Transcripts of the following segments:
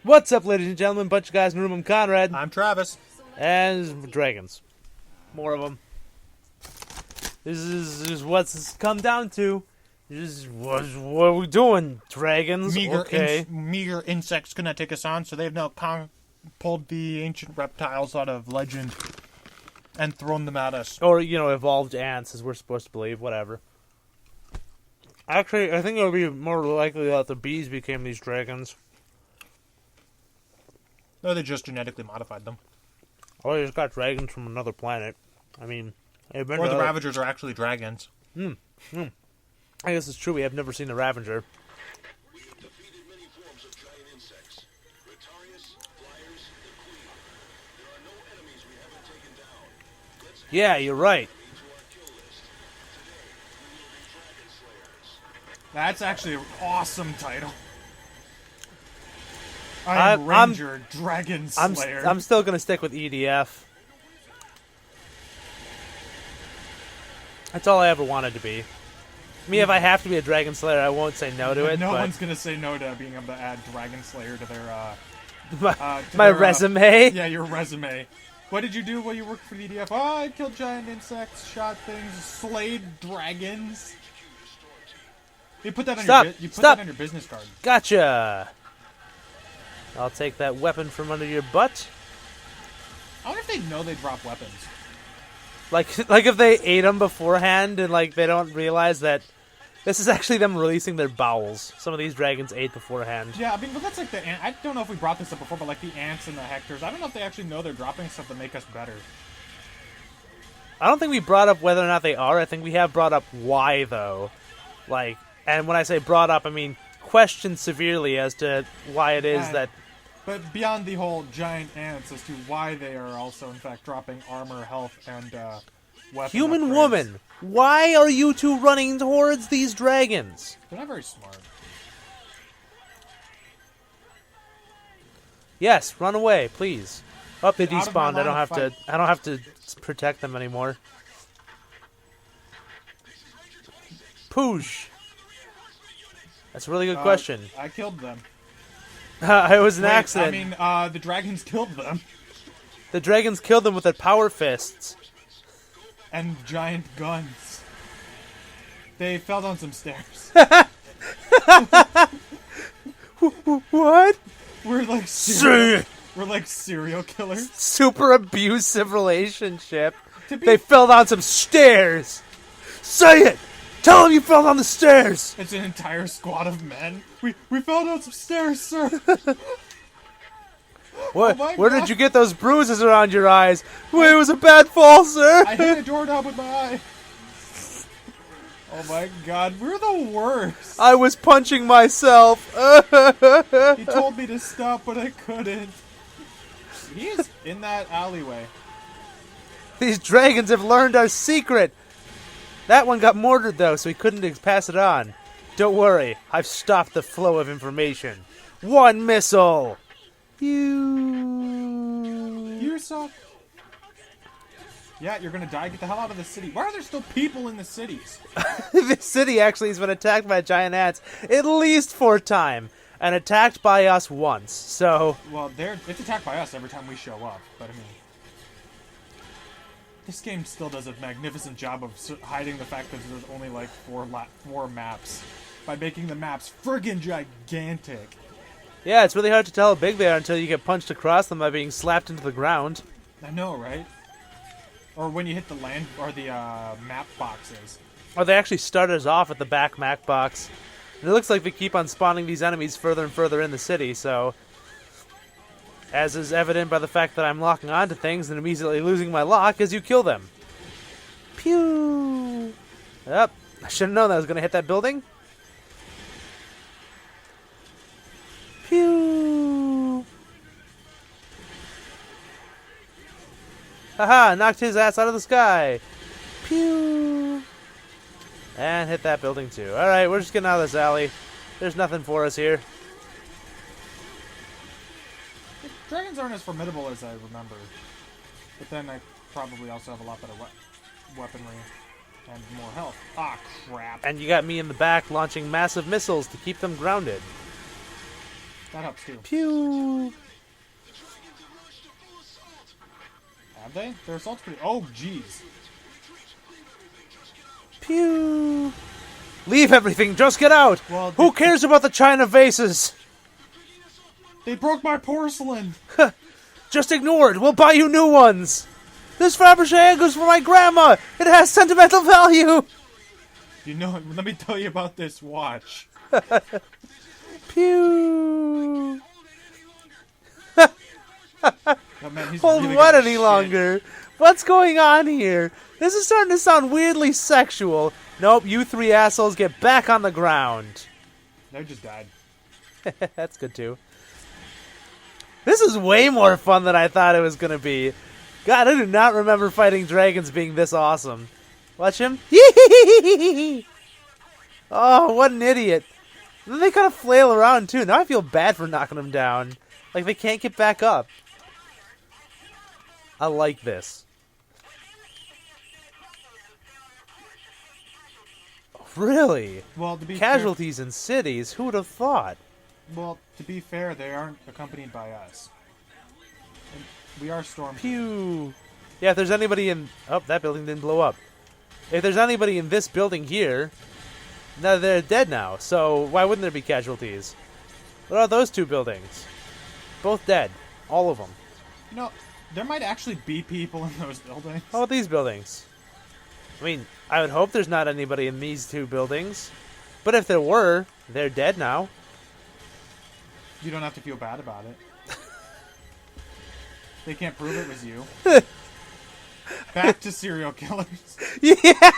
What's up, ladies and gentlemen? Bunch of guys in the room. I'm Conrad. I'm Travis. And dragons. More of them. This is what's come down to. This is what are we doing, dragons? Meager insects couldn't take us on, so they've now pulled the ancient reptiles out of legend and thrown them at us. Or, evolved ants, as we're supposed to believe. Whatever. Actually, I think it would be more likely that the bees became these dragons. No, they just genetically modified them. Or they just got dragons from another planet. I mean... Or the Ravagers are actually dragons. I guess it's true. We have never seen a Ravager. We have defeated many forms of giant insects. Retarius, flyers, the queen. There are no enemies we haven't taken down. Let's Yeah, you're right. to our kill list. Today, we will be dragon slayers. That's actually an awesome title. I'm Ranger, Dragon Slayer. I'm still going to stick with EDF. That's all I ever wanted to be. Me, if I have to be a Dragon Slayer, I won't say no to it. No one's going to say no to being able to add Dragon Slayer to their... my resume? Yeah, your resume. What did you do while you worked for the EDF? Oh, I killed giant insects, shot things, slayed dragons. You put that on that on your business card. Gotcha. I'll take that weapon from under your butt. I wonder if they know they drop weapons. Like if they ate them beforehand and they don't realize that this is actually them releasing their bowels. Some of these dragons ate beforehand. Yeah, I mean, but that's like the ant. I don't know if we brought this up before, but like the ants and the hectors, I don't know if they actually know they're dropping stuff to make us better. I don't think we brought up whether or not they are. I think we have brought up why, though. And when I say brought up, I mean questioned severely as to why it is that... But beyond the whole giant ants as to why they are also, in fact, dropping armor, health, and weapon Human upgrades. woman, why are you two running towards these dragons? They're not very smart. Yes, run away, please. Oh, they Get out of my despawned. line of I don't have to protect them anymore. Poosh. That's a really good question. I killed them. It was an Wait, accident. I mean, the dragons killed them. The dragons killed them with their power fists. And giant guns. They fell down some stairs. What? We're like serial killers. Super abusive relationship. To be They fell down some stairs. Say it! Tell them you fell down the stairs! It's an entire squad of men. We fell down some stairs, sir. What? Oh Where God. did you get those bruises around your eyes? Well, it was a bad fall, sir. I hit a doorknob with my eye. Oh my God, we're the worst. I was punching myself. He told me to stop, but I couldn't. He's in that alleyway. These dragons have learned our secret. That one got mortared, though, so he couldn't pass it on. Don't worry, I've stopped the flow of information. One missile. You suck. Yeah, you're gonna die. Get the hell out of the city. Why are there still people in the cities? The city actually has been attacked by giant ants at least 4 times, and attacked by us once. So, Well, it's attacked by us every time we show up. But I mean, this game still does a magnificent job of hiding the fact that there's only like 4 maps by making the maps friggin' gigantic. yeah, it's really hard to tell how big they are until you get punched across them by being slapped into the ground. I know, right? Or when you hit the land or the map boxes. Or they actually start us off at the back map box. And it looks like they keep on spawning these enemies further and further in the city, so... As is evident by the fact that I'm locking onto things and immediately losing my lock as you kill them. Pew! Yep, I should have known that I was going to hit that building. Pew! Haha, knocked his ass out of the sky. Pew! And hit that building too. Alright, we're just getting out of this alley. There's nothing for us here. Dragons aren't as formidable as I remember. But then I probably also have a lot better weaponry and more health. Ah, crap. And you got me in the back launching massive missiles to keep them grounded. That helps too. Pew! Have they? Their assault's pretty... Oh, jeez. Pew! Leave everything, just get out! Well, Who cares about the china vases? They broke my porcelain! Just ignore it, we'll buy you new ones! This Fabergé angle's for my grandma! It has sentimental value! You know, let me tell you about this watch. Pew! Oh, man, he's Hold really what got any shit. longer? What's going on here? This is starting to sound weirdly sexual. Nope, you three assholes get back on the ground. They just died. That's good too. This is way more fun than I thought it was gonna be. God, I do not remember fighting dragons being this awesome. Watch him. Oh, what an idiot. Then they kind of flail around too. Now I feel bad for knocking them down. Like they can't get back up. I like this. Really? Well, to be Casualties in cities? Who would have thought? Well, to be fair, they aren't accompanied by us. And we are storm. Pew! Yeah, if there's anybody in... Oh, that building didn't blow up. If there's anybody in this building here, no, they're dead now, so why wouldn't there be casualties? What are those two buildings? Both dead. All of them. You know, there might actually be people in those buildings. How about these buildings? I mean, I would hope there's not anybody in these two buildings. But if there were, they're dead now. You don't have to feel bad about it. They can't prove it was you. Back to serial killers. Yeah!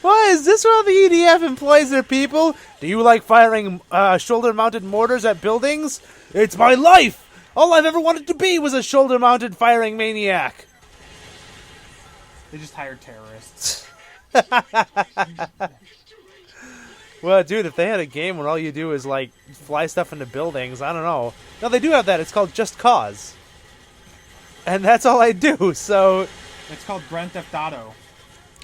Why is this how the EDF employs their people? Do you like firing shoulder-mounted mortars at buildings? It's my life! All I've ever wanted to be was a shoulder-mounted firing maniac. They just hired terrorists. Well, dude, if they had a game where all you do is, like, fly stuff into buildings, I don't know. No, they do have that. It's called Just Cause. And that's all I do, so... It's called Grand Theft Auto.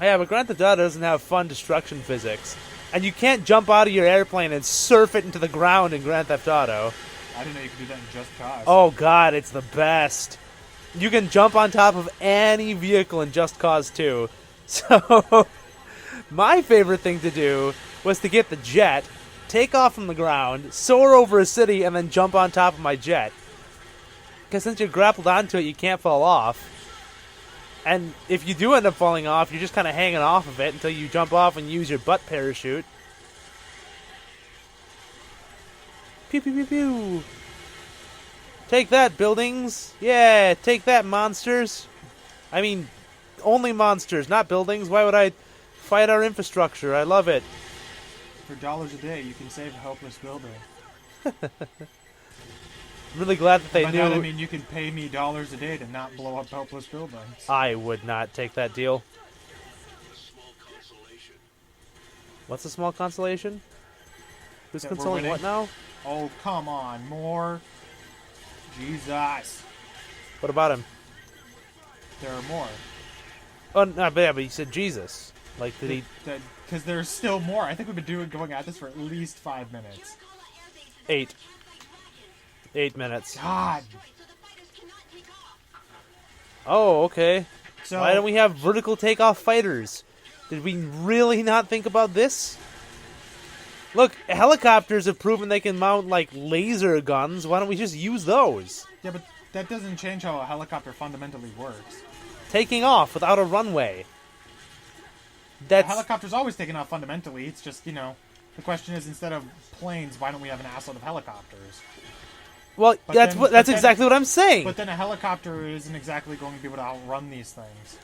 Yeah, but Grand Theft Auto doesn't have fun destruction physics. And you can't jump out of your airplane and surf it into the ground in Grand Theft Auto. I didn't know you could do that in Just Cause. Oh, God, it's the best. You can jump on top of any vehicle in Just Cause 2. So, my favorite thing to do was to get the jet, take off from the ground, soar over a city, and then jump on top of my jet. Because since you're grappled onto it, you can't fall off. And if you do end up falling off, you're just kind of hanging off of it until you jump off and use your butt parachute. Pew, pew, pew, pew. Take that, buildings. Yeah, take that, monsters. I mean, only monsters, not buildings. Why would I fight our infrastructure? I love it. For $1 a day, you can save a helpless builder. I'm really glad that they By knew. that I mean you can pay me $1 a day to not blow up helpless buildings. I would not take that deal. What's a small consolation? Who's That we're consoling winning. what now? Oh, come on, more. Jesus. What about him? There are more. Oh, no, but you said Jesus. Like, did he... Because there's still more. I think we've been going at this for at least 5 minutes. 8 minutes. God. Oh, okay. So, Why don't we have vertical takeoff fighters? Did we really not think about this? Look, helicopters have proven they can mount, like, laser guns. Why don't we just use those? Yeah, but that doesn't change how a helicopter fundamentally works. Taking off without a runway. A That's... helicopter's always taken off fundamentally. It's just, you know, the question is instead of planes, why don't we have an assload of helicopters? Well, But that's then- what. but That's then- exactly what I'm saying. But then a helicopter isn't exactly going to be able to outrun these things.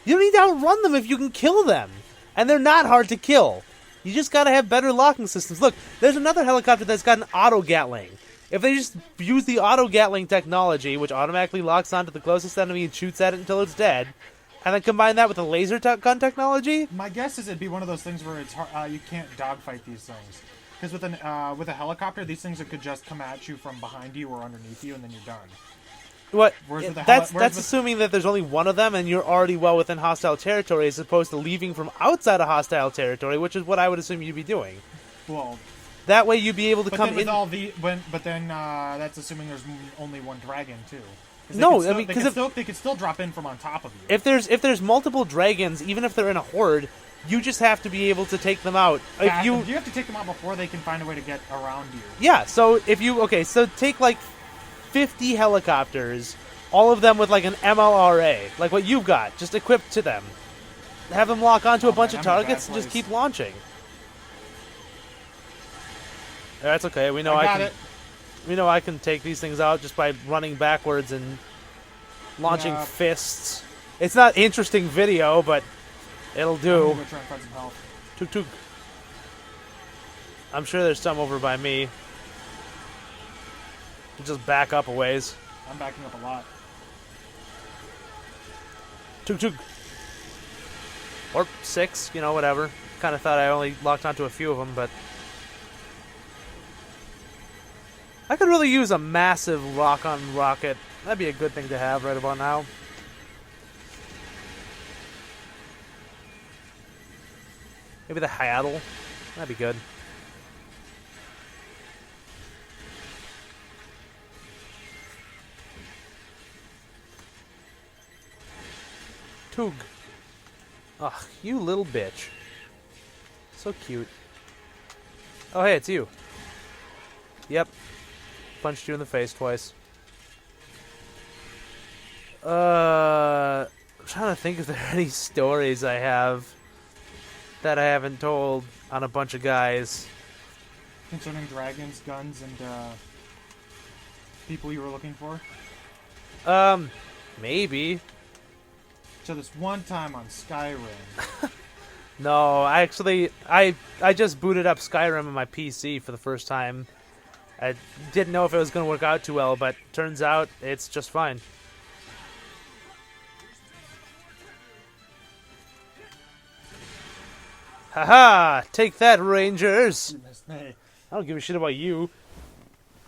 You don't need to outrun them if you can kill them. And they're not hard to kill. You just gotta have better locking systems. Look, there's another helicopter that's got an auto-gatling. If they just use the auto-gatling technology, which automatically locks onto the closest enemy and shoots at it until it's dead, and then combine that with the laser gun technology... My guess is it'd be one of those things where it's hard, you can't dogfight these things. Because with a helicopter, these things could just come at you from behind you or underneath you, and then you're done. What? Whereas with the That's whereas with- assuming that there's only one of them and you're already well within hostile territory as opposed to leaving from outside of hostile territory, which is what I would assume you'd be doing. Well, That way you'd be able to But come then with in. all the but then that's assuming there's only one dragon too. 'Cause No, they I could mean, still, 'cause they could still drop in from on top of you. If there's multiple dragons, even if they're in a horde, you just have to be able to take them out. If Fast, you you have to take them out before they can find a way to get around you. Yeah, so if you so take like 50 helicopters, all of them with like an MLRA, like what you've got, just equipped to them. Have them lock onto a bunch man, of I'm in a targets bad and just place. keep launching. That's okay. We know I got can. it. We know I can take these things out just by running backwards and launching Yeah. fists. It's not interesting video, but it'll I'm do. gonna go try and find some health. Tuk tuk. I'm sure there's some over by me. Just back up a ways. I'm backing up a lot. Tuk tuk. Or 6, whatever. Kind of thought I only locked onto a few of them, but I could really use a massive lock-on rocket. That'd be a good thing to have right about now. Maybe the Hyatl. That'd be good. Tug. Ugh, you little bitch. So cute. Oh, hey, it's you. Yep. Punched you in the face twice. I'm trying to think if there are any stories I have that I haven't told on a bunch of guys. Concerning dragons, guns, and people you were looking for. Maybe. So this one time on Skyrim. No, I just booted up Skyrim on my PC for the first time. I didn't know if it was going to work out too well, but turns out it's just fine. Haha! Take that, Rangers! You missed me. I don't give a shit about you.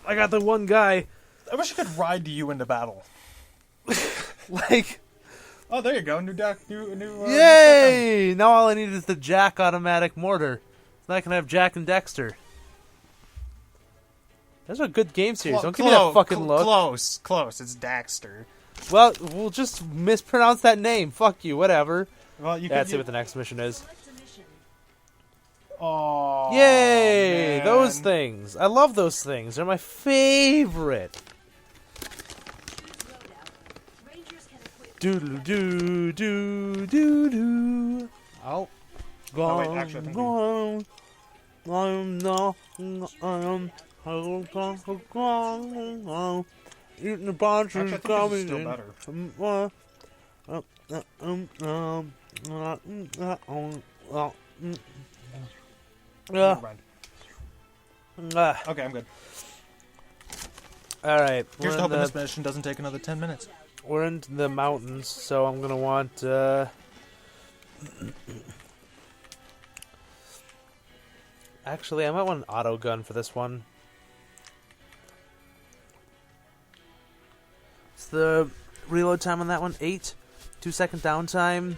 I got the one guy. I wish I could ride you into battle. Like, Oh, there you go. New deck. New. yay! Now all I need is the Jack automatic mortar. Then I can have Jack and Dexter. Those are good game series. Don't give me that fucking look. Close. It's Daxter. Well, we'll just mispronounce that name. Fuck you, whatever. Well, you Let's could. see what the next mission is. Oh. Yay! man. Those things. I love those things. They're my favorite. Doodle doo doo doo doo. Oh. Oh, wait, actually, I think Eating a bunch Actually, I of think this is still Never mind. Okay, I'm good. All right. Here's to hoping this mission doesn't take another 10 minutes. We're in the mountains, so I'm gonna want. Actually, I might want an auto gun for this one. What's the reload time on that one? 8. 2-second downtime.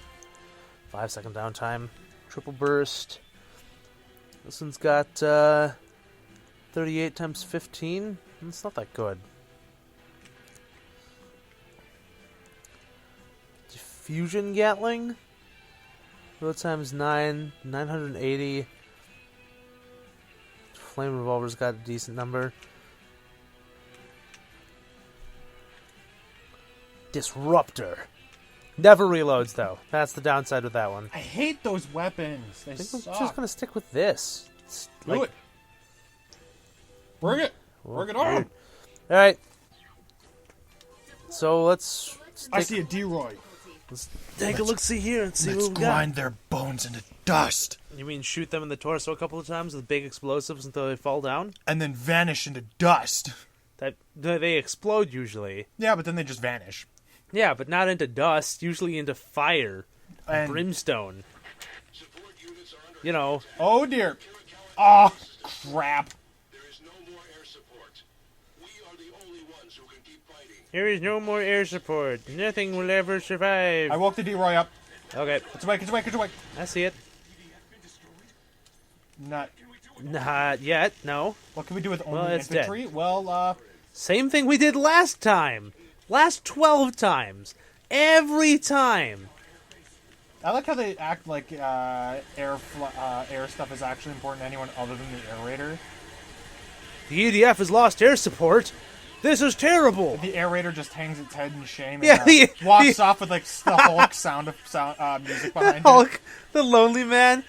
5-second downtime. Triple burst. This one's got 38 times 15. It's not that good. Diffusion Gatling. Reload time is 9. 980. Flame Revolver's got a decent number. Disruptor. Never reloads, though. That's the downside with that one. I hate those weapons. They I think suck. I'm just going to stick with this. It's Do it. Bring it. Bring it on. Alright. So let's I see a D-Roy. take a look-see here and see Let's what we got. grind their bones into dust. You mean shoot them in the torso a couple of times with big explosives until they fall down? And then vanish into dust. They explode usually. Yeah, but then they just vanish. Yeah, but not into dust. Usually into fire, And brimstone. Support units are under. You know. oh dear. Oh crap. There is no more air support. We are the only ones who can keep fighting. There is no more air support. Nothing will ever survive. I woke the D-Roy up. Okay, It's awake. It's awake. It's awake. I see it. Not Not yet, no. What can we do with only Well, it's dead. infantry? Well, Same thing we did last time. Last 12 times. Every time. I like how they act like air stuff is actually important to anyone other than the aerator. The EDF has lost air support. This is terrible. The aerator just hangs its head in shame and Yeah, walks off with like the Hulk sound music behind it. Hulk, the lonely man.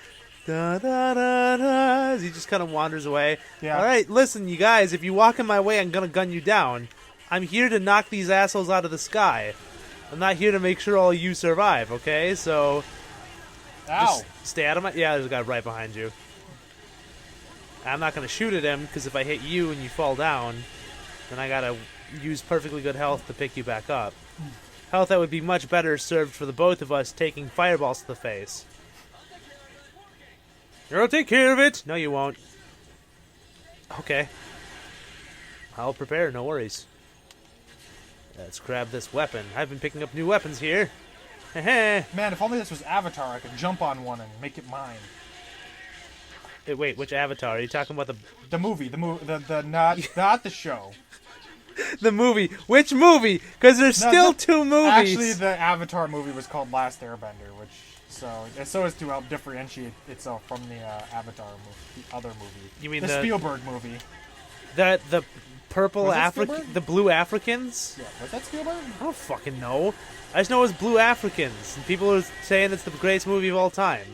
Da, da, da, da, as he just kind of wanders away. Yeah. All right, listen, you guys. If you walk in my way, I'm gonna gun you down. I'm here to knock these assholes out of the sky. I'm not here to make sure all you survive. Okay, so Ow! just stay out of my. Yeah, there's a guy right behind you. I'm not gonna shoot at him because if I hit you and you fall down, then I gotta use perfectly good health to pick you back up. Health that would be much better served for the both of us taking fireballs to the face. I'll take care of it. No, you won't. Okay. I'll prepare, no worries. Let's grab this weapon. I've been picking up new weapons here. Heh. Man, if only this was Avatar, I could jump on one and make it mine. Wait, which Avatar? Are you talking about The movie, not the show. the movie? Which movie? Because there's still two movies. Actually, the Avatar movie was called Last Airbender, which so as to help differentiate itself from the Avatar movie, the other movie. You mean the the Spielberg movie? the purple Was it African, Spielberg? the blue Africans? Yeah, was that Spielberg? I don't fucking know. I just know it was Blue Africans, and people are saying it's the greatest movie of all time.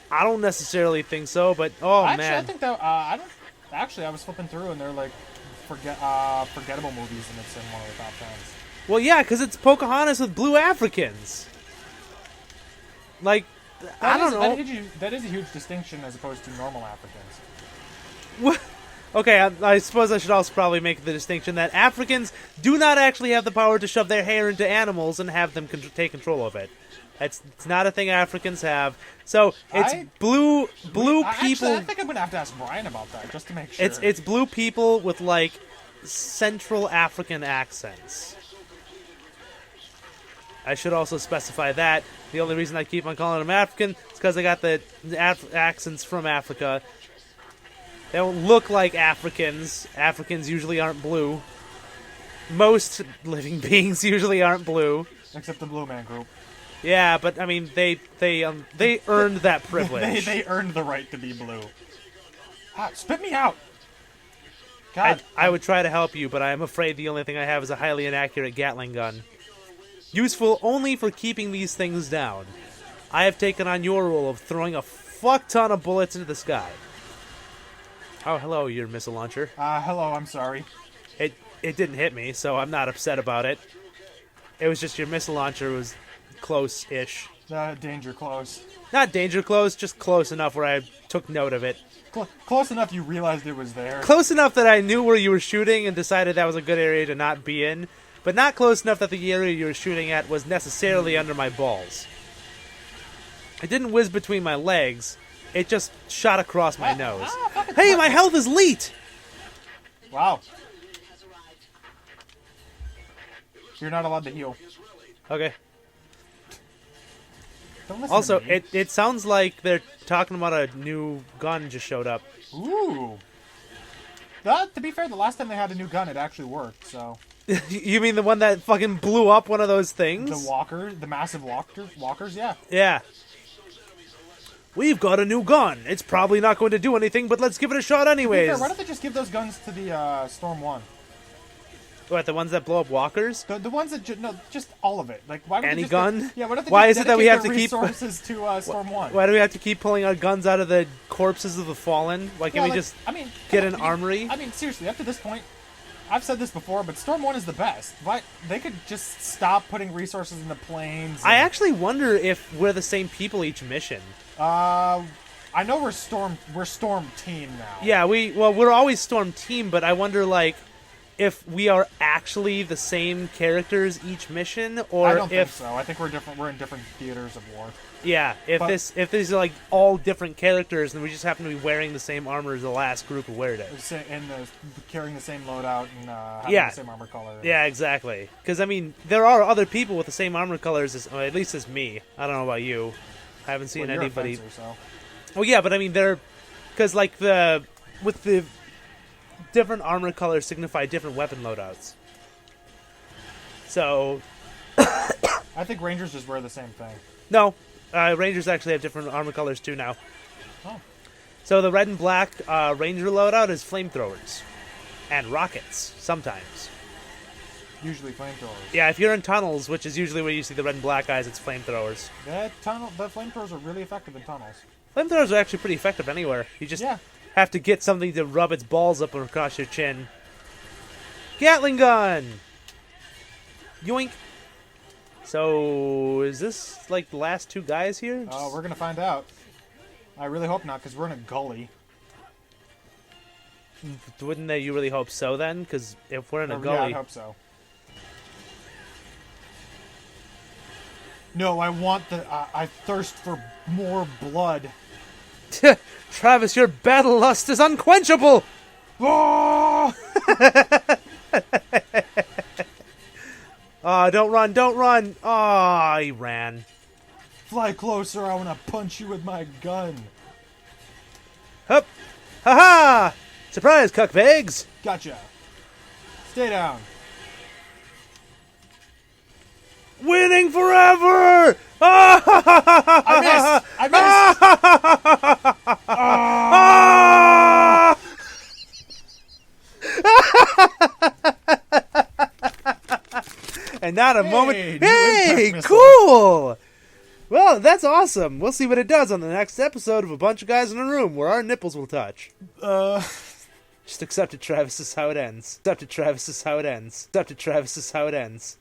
I don't necessarily think so, but Actually, man, I think that I don't. Actually, I was flipping through and they're like forgettable movies, and it's in one of the top 10s. well, yeah, because it's Pocahontas with blue Africans. Like, I don't know. That is a huge distinction as opposed to normal Africans. What? Okay, I suppose I should also probably make the distinction that Africans do not actually have the power to shove their hair into animals and have them take control of it. It's not a thing Africans have. So it's blue people. Actually, I think I'm gonna have to ask Brian about that just to make sure. It's blue people with like Central African accents. I should also specify that the only reason I keep on calling them African is because I got the accents from Africa. They don't look like Africans. Africans usually aren't blue. Most living beings usually aren't blue. Except the Blue Man Group. Yeah, but I mean, they earned that privilege. they earned the right to be blue. Ah, spit me out! God, I would try to help you, but I am afraid the only thing I have is a highly inaccurate Gatling gun. Useful only for keeping these things down. I have taken on your role of throwing a fuck ton of bullets into the sky. Oh, hello, your missile launcher. Hello, I'm sorry. It didn't hit me, so I'm not upset about it. It was just your missile launcher was close-ish. Danger close. Not danger close, just close enough where I took note of it. Close enough you realized it was there. Close enough that I knew where you were shooting and decided that was a good area to not be in, but not close enough that the area you were shooting at was necessarily under my balls. It didn't whiz between my legs, it just shot across my nose. Hey, my health is leet! Wow. You're not allowed to heal. Okay. Don't listen Also, to me. it sounds like they're talking about a new gun just showed up. Ooh. To be fair, the last time they had a new gun, it actually worked, so... You mean the one that fucking blew up one of those things? The massive walkers, yeah. Yeah. We've got a new gun. It's probably not going to do anything, but let's give it a shot To be anyways. fair, why don't they just give those guns to the Storm 1? What, the ones that blow up walkers? The ones that just all of it. Like why would Any they just gun? Yeah, why don't they Why just is it that we have dedicate to their keep- resources to Storm 1? Why do we have to keep pulling our guns out of the corpses of the fallen? Why can't we just get an armory? I mean, seriously, up to this point, I've said this before, but Storm 1 is the best. Why they could just stop putting resources in the planes. I actually wonder if we're the same people each mission. I know we're Storm team now. Yeah, we're always Storm Team, but I wonder like if we are actually the same characters each mission, or I don't think if so. I think we're different. We're in different theaters of war. yeah, if these are like all different characters, and we just happen to be wearing the same armor as the last group who wear it. And carrying the same loadout and having Yeah. the same armor color. Yeah, exactly. Because I mean, there are other people with the same armor colors as, or at least as me. I don't know about you. I haven't seen Well, you're a anybody. fencer, so. Well, yeah, but I mean, they're Because, like, with the different armor colors signify different weapon loadouts. So, I think Rangers just wear the same thing. no. Rangers actually have different armor colors, too, now. Oh. So the red and black Ranger loadout is flamethrowers. And rockets, sometimes. Usually flamethrowers. Yeah, if you're in tunnels, which is usually where you see the red and black guys, it's flamethrowers. The flamethrowers are really effective in tunnels. Flamethrowers are actually pretty effective anywhere. You just have to get something to rub its balls up across your chin. Gatling gun! Yoink! So, is this, like, the last two guys here? We're gonna find out. I really hope not, because we're in a gully. Wouldn't you really hope so, then? Because if we're in a Yeah, gully... I hope so. No, I want the... I thirst for more blood. Travis, your battle lust is unquenchable! Oh! Don't run, don't run! Oh, he ran. Fly closer, I want to punch you with my gun. Hup! Ha-ha! Surprise, cuckpigs! Gotcha. Stay down. Winning forever! I I missed! And not a moment. new Hey, impact missile. cool! Well, that's awesome. We'll see what it does on the next episode of A Bunch of Guys in a Room where our nipples will touch. Just accept it, Travis, is how it ends. Accept it, Travis, is how it ends. Accept it, Travis, is how it ends.